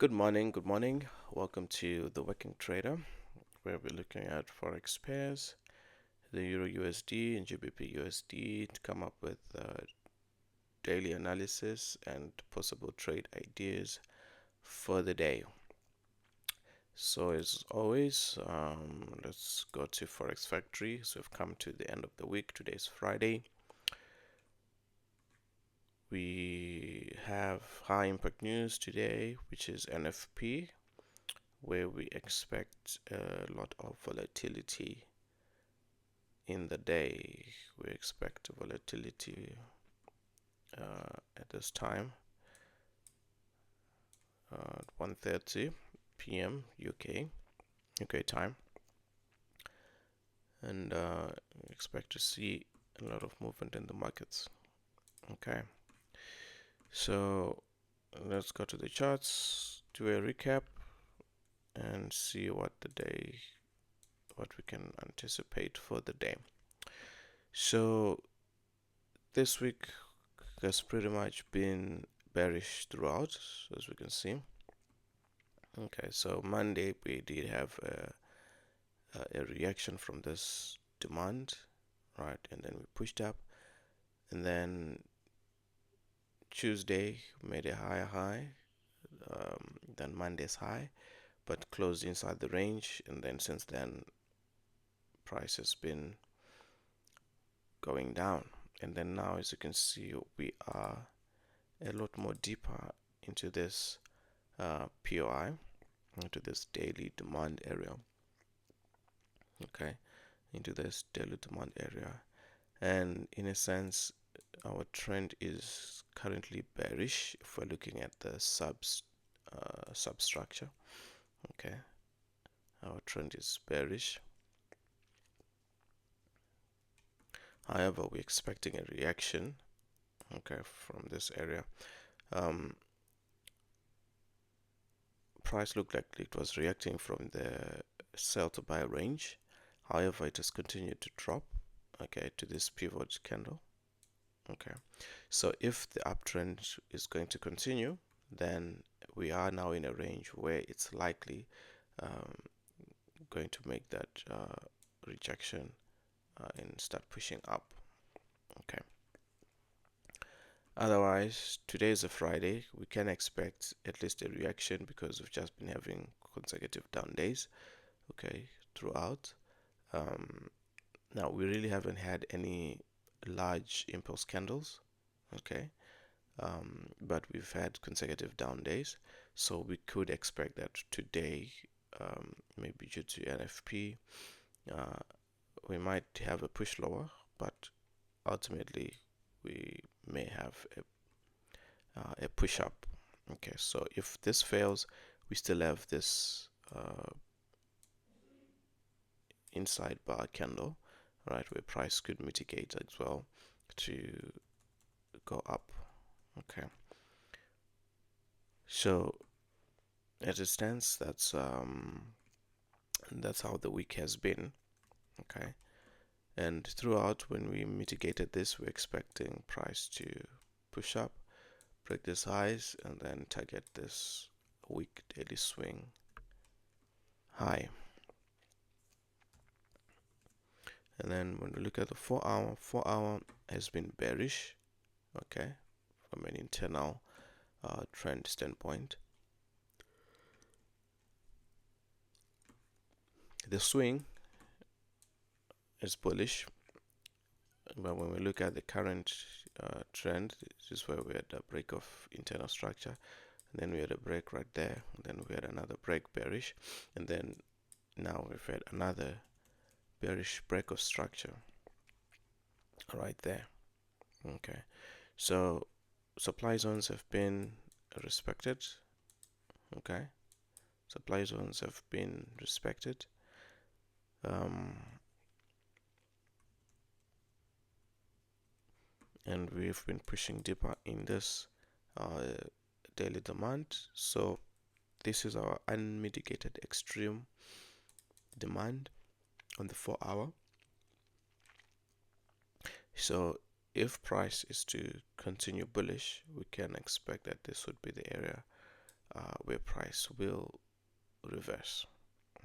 Good morning, good morning. Welcome to the Working Trader, where we're looking at forex pairs, the Euro USD and GBP USD, to come up with daily analysis and possible trade ideas for the day. So as always, let's go to Forex Factory. So we've come to the end of the week. Today's Friday. We have high impact news today, which is NFP, where we expect a lot of volatility in the day. We expect volatility at this time, 1:30 p.m. UK time, and expect to see a lot of movement in the markets. Okay, so let's go to the charts, do a recap, and see what we can anticipate for the day. So this week has pretty much been bearish throughout, as we can see. Okay, so Monday we did have a reaction from this demand, right? And then we pushed up, and then Tuesday made a higher high than Monday's high, but closed inside the range. And then since then, price has been going down. And then now, as you can see, we are a lot more deeper into this POI, into this daily demand area. Okay, into this daily demand area, and in a sense our trend is currently bearish if we're looking at the substructure. Okay, our trend is bearish. However, we're expecting a reaction, okay, from this area. Price looked like it was reacting from the sell to buy range. However, it has continued to drop, okay, to this pivot candle. Okay, so if the uptrend is going to continue, then we are now in a range where it's likely going to make that rejection and start pushing up. Okay, otherwise today is a Friday, we can expect at least a reaction because we've just been having consecutive down days, okay, throughout. Now we really haven't had any large impulse candles, okay, but we've had consecutive down days, so we could expect that today, maybe due to NFP, we might have a push lower, but ultimately we may have a push up. Okay, so if this fails, we still have this inside bar candle, right, where price could mitigate as well to go up. Okay, so as it stands, that's how the week has been. Okay, and throughout, when we mitigated this, we're expecting price to push up, break this highs, and then target this week daily swing high. And then when we look at the 4-hour has been bearish, okay, from an internal trend standpoint. The swing is bullish, but when we look at the current trend, this is where we had a break of internal structure, and then we had a break right there, and then we had another break bearish, and then now we've had another bearish break of structure right there. Okay, so supply zones have been respected. Okay, supply zones have been respected. And we've been pushing deeper in this daily demand. So this is our unmitigated extreme demand on the 4-hour. So if price is to continue bullish, we can expect that this would be the area where price will reverse.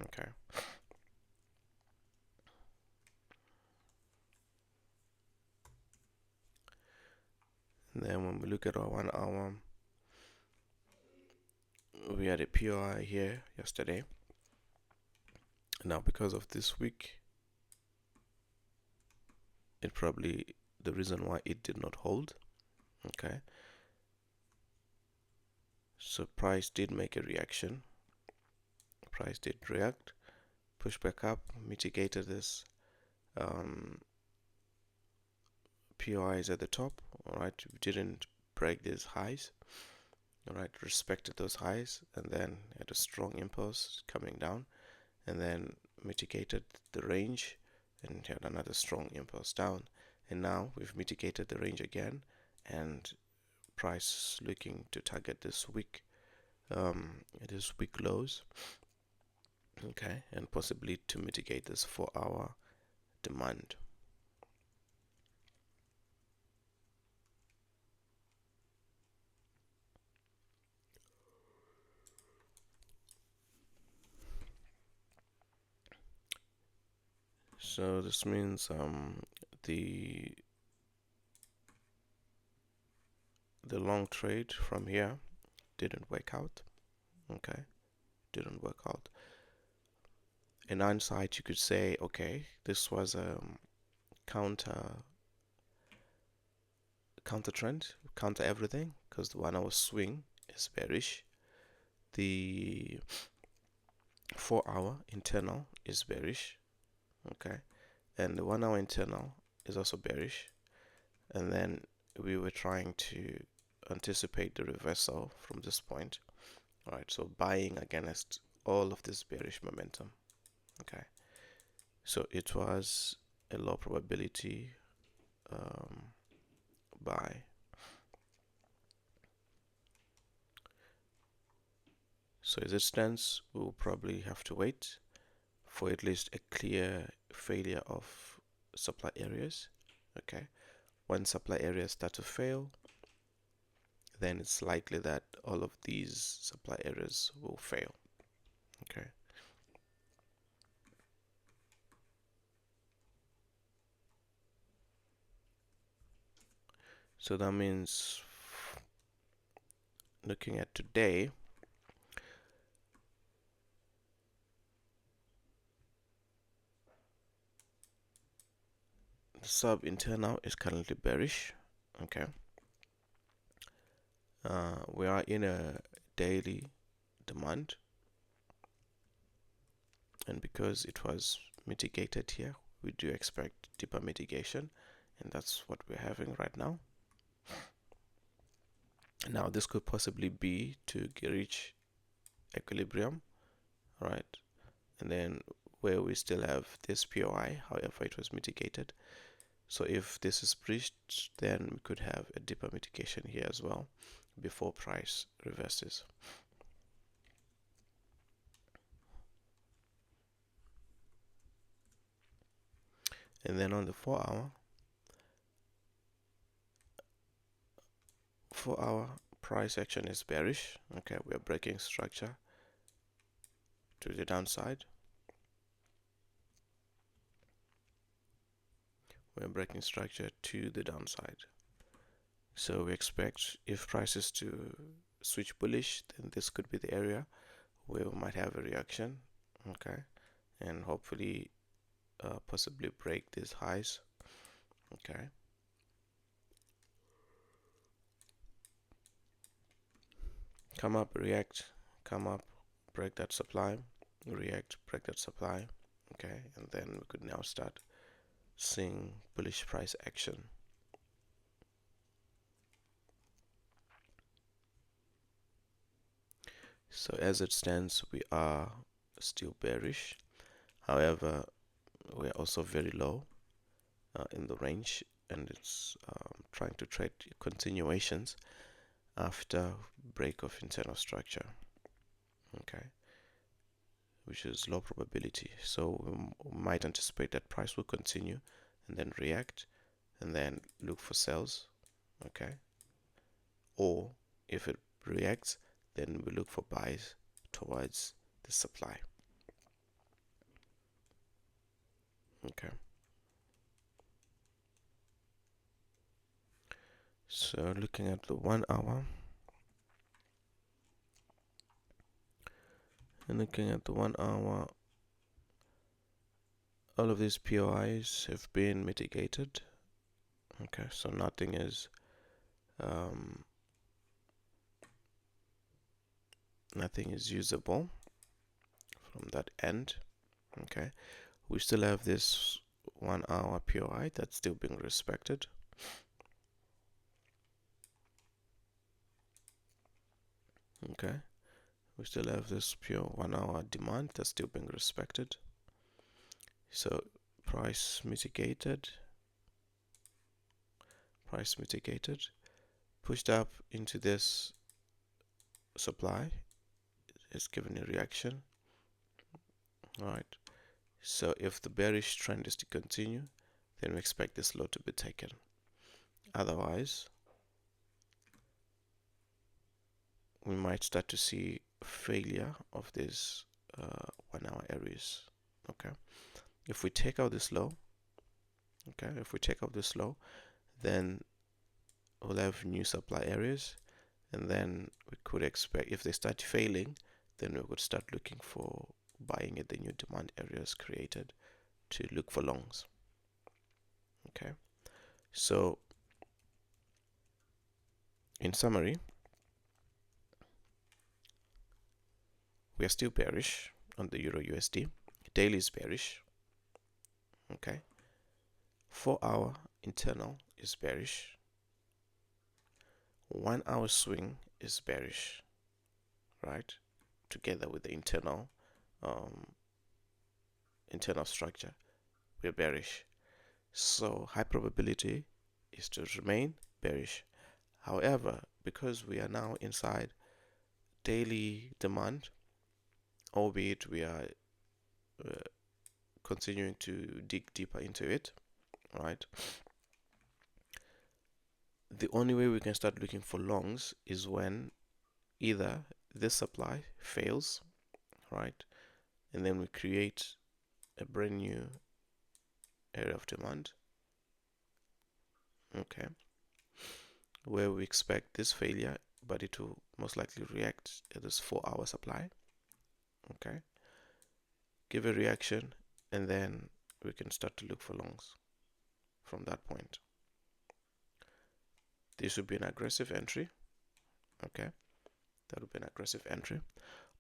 Okay. And then when we look at our 1 hour, we had a POI here yesterday. Now because of this week, it probably the reason why it did not hold. Okay. So price did make a reaction. Price did react, push back up, mitigated this POIs at the top. Alright, we didn't break these highs. Alright, respected those highs, and then had a strong impulse coming down, and then mitigated the range and had another strong impulse down. And now we've mitigated the range again, and price looking to target this week lows. Okay, and possibly to mitigate this 4-hour demand. So this means the long trade from here didn't work out. Okay, didn't work out. In hindsight, you could say, okay, this was a counter trend, counter everything, because the 1 hour swing is bearish. The 4-hour internal is bearish. Okay, and the 1 hour internal is also bearish. And then we were trying to anticipate the reversal from this point. All right, so buying against all of this bearish momentum. Okay, so it was a low probability buy. So as it stands, we'll probably have to wait for at least a clear failure of supply areas. Okay, when supply areas start to fail, then it's likely that all of these supply areas will fail. Okay. So that means looking at today, the sub internal is currently bearish. Okay. We are in a daily demand, and because it was mitigated here, we do expect deeper mitigation, and that's what we're having right now. Now this could possibly be to reach equilibrium, right? And then where we still have this POI, however it was mitigated. So if this is breached, then we could have a deeper mitigation here as well before price reverses. And then on the 4-hour price action is bearish. Okay, we are breaking structure to the downside. We're breaking structure to the downside. So we expect if prices to switch bullish, then this could be the area where we might have a reaction. Okay, and hopefully possibly break these highs. Okay. Come up, react, come up, break that supply, react, break that supply. Okay, and then we could now start seeing bullish price action. So as it stands, we are still bearish. However, we are also very low in the range, and it's trying to trade continuations after break of internal structure. Okay, which is low probability. So we might anticipate that price will continue and then react and then look for sales. Okay, or if it reacts, then we look for buys towards the supply. Okay. So looking at the 1 hour, and looking at the 1 hour, all of these POIs have been mitigated. Okay, so nothing is usable from that end. Okay, we still have this 1 hour POI that's still being respected. Okay, we still have this pure 1 hour demand that's still being respected. So price mitigated, pushed up into this supply, it's given a reaction. Alright, so if the bearish trend is to continue, then we expect this low to be taken. Otherwise, we might start to see failure of these 1 hour areas. Okay, if we take out this low, then we'll have new supply areas, and then we could expect, if they start failing, then we would start looking for buying at the new demand areas created to look for longs. Okay, so in summary, we are still bearish on the Euro USD. Daily is bearish. Okay, 4 hour internal is bearish. 1 hour swing is bearish, right? Together with the internal structure, we're bearish. So high probability is to remain bearish. However, because we are now inside daily demand, albeit we are continuing to dig deeper into it, right? The only way we can start looking for longs is when either this supply fails, right? And then we create a brand new area of demand, okay, where we expect this failure, but it will most likely react at this 4 hour supply. Okay, give a reaction, and then we can start to look for longs from that point. This would be an aggressive entry. Okay, that would be an aggressive entry.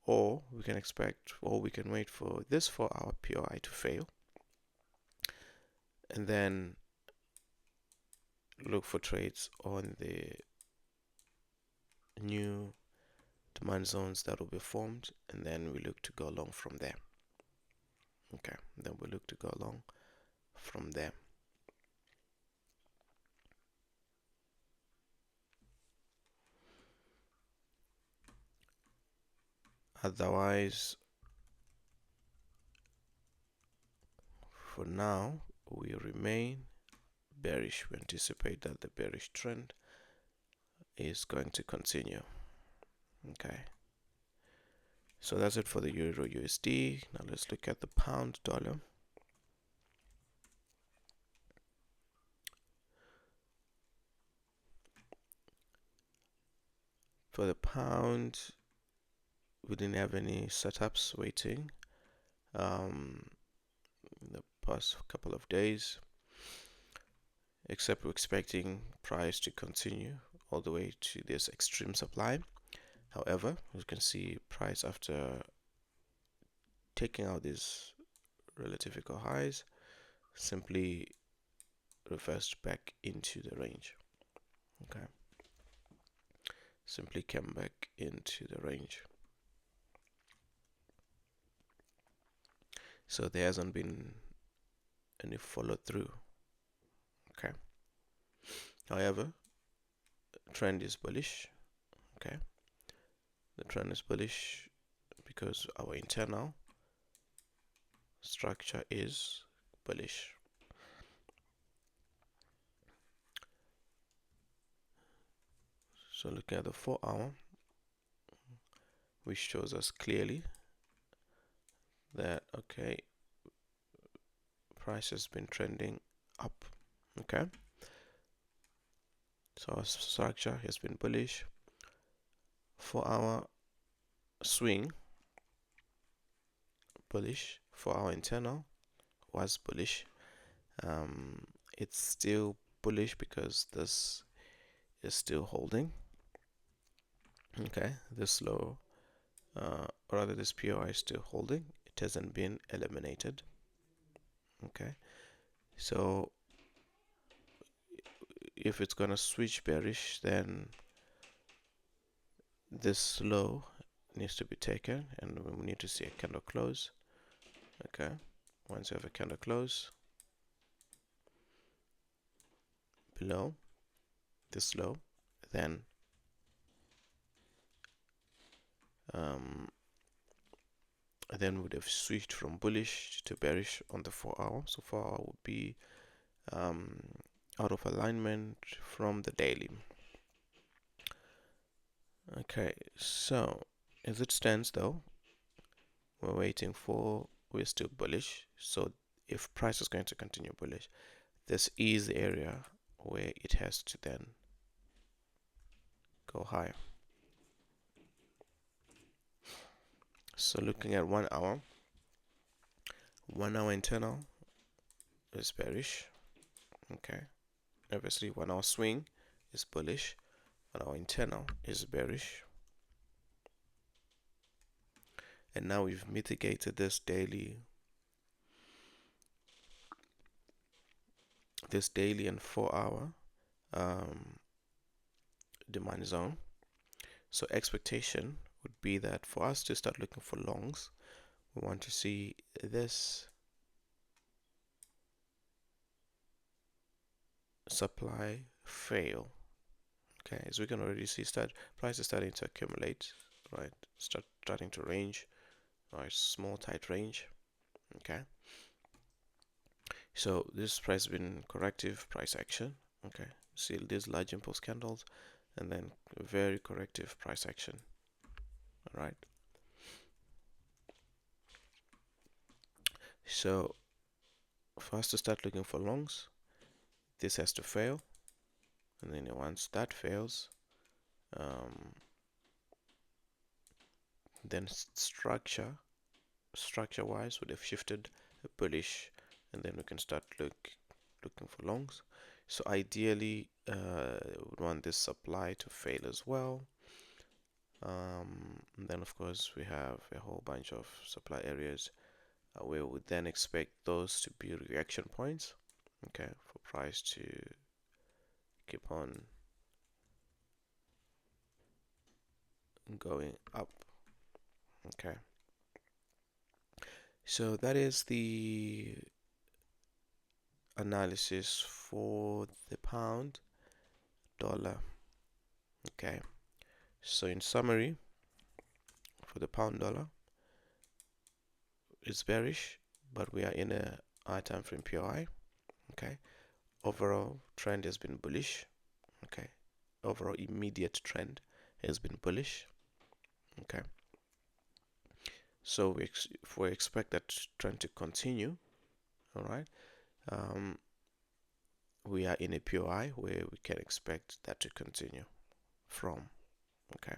Or we can expect, or we can wait for this 4 hour POI to fail, and then look for trades on the new demand zones that will be formed, and then we look to go long from there. Okay, then we look to go long from there. Otherwise, for now, we remain bearish. We anticipate that the bearish trend is going to continue. Okay, so that's it for the Euro USD. Now let's look at the pound dollar. For the pound, we didn't have any setups waiting in the past couple of days, except we're expecting price to continue all the way to this extreme supply. However, as you can see, price, after taking out these relative equal highs, simply reversed back into the range. Okay, simply came back into the range. So there hasn't been any follow through. Okay, however, trend is bullish. Okay, the trend is bullish because our internal structure is bullish. So looking at the 4 hour, which shows us clearly that, okay, price has been trending up. Okay, so our structure has been bullish. For our swing, bullish. For our internal, was bullish. It's still bullish because this is still holding. Okay, this low, or rather this POI is still holding. It hasn't been eliminated. Okay, so if it's gonna switch bearish, then this low needs to be taken, and we need to see a candle close. Okay, once you have a candle close below this low, then would have switched from bullish to bearish on the 4-hour. So 4-hour would be out of alignment from the daily. Okay, so as it stands though, we're still bullish. So if price is going to continue bullish, this is the area where it has to then go higher. So looking at 1 hour, 1 hour internal is bearish. Okay, obviously 1 hour swing is bullish, 1 hour internal is bearish. And now we've mitigated this daily and 4-hour demand zone. So expectation would be that for us to start looking for longs, we want to see this supply fail. Okay, as we can already see, price is starting to accumulate, right? Starting to range, right? Small tight range. Okay, so this price has been corrective price action. Okay, see these large impulse candles, and then very corrective price action. All right. So for us to start looking for longs, this has to fail, and then once that fails, then structure wise would have shifted bullish, and then we can start looking for longs. So ideally we want this supply to fail as well. And then of course we have a whole bunch of supply areas where we would then expect those to be reaction points, okay, for price to keep on going up. Okay, so that is the analysis for the pound dollar. Okay, so in summary, for the pound dollar, it's bearish, but we are in a high time frame POI. Okay, overall trend has been bullish. Okay, overall immediate trend has been bullish. Okay, so we expect that trend to continue. All right, we are in a POI where we can expect that to continue from. Okay,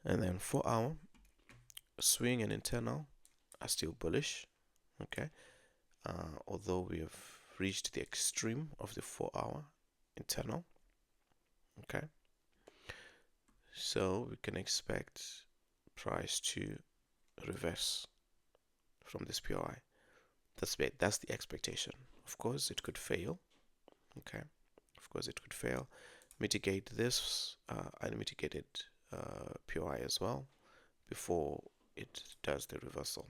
and then 4-hour swing and internal are still bullish. Okay, although we have reached the extreme of the 4-hour internal. Okay, so we can expect price to reverse from this POI. That's the expectation. Of course it could fail. Okay, of course it could fail. Mitigate this unmitigated POI as well before it does the reversal.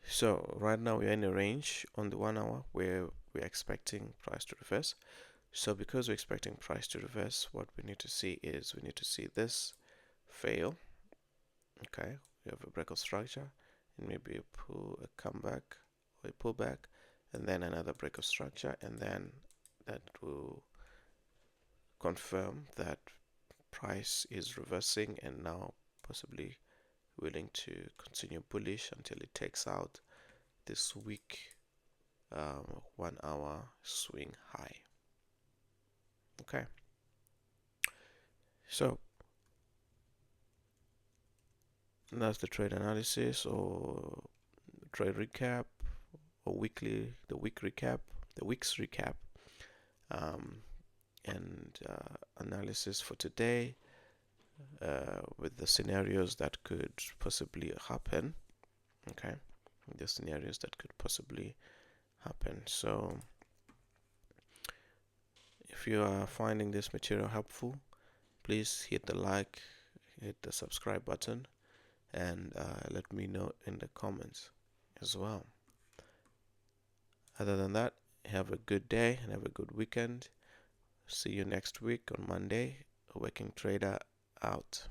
So right now we are in a range on the 1 hour where we're expecting price to reverse. So because we're expecting price to reverse, what we need to see is we need to see this fail. Okay, we have a breakout structure, and maybe a comeback or a pullback, and then another break of structure, and then that will confirm that price is reversing and now possibly willing to continue bullish until it takes out this week 1 hour swing high. Okay, so that's the trade analysis or trade recap or the week's recap, um, and analysis for today with the scenarios that could possibly happen. Okay, the scenarios that could possibly happen. So if you are finding this material helpful, please hit the like, hit the subscribe button, and let me know in the comments as well. Other than that, have a good day and have a good weekend. See you next week on Monday. A Working Trader out.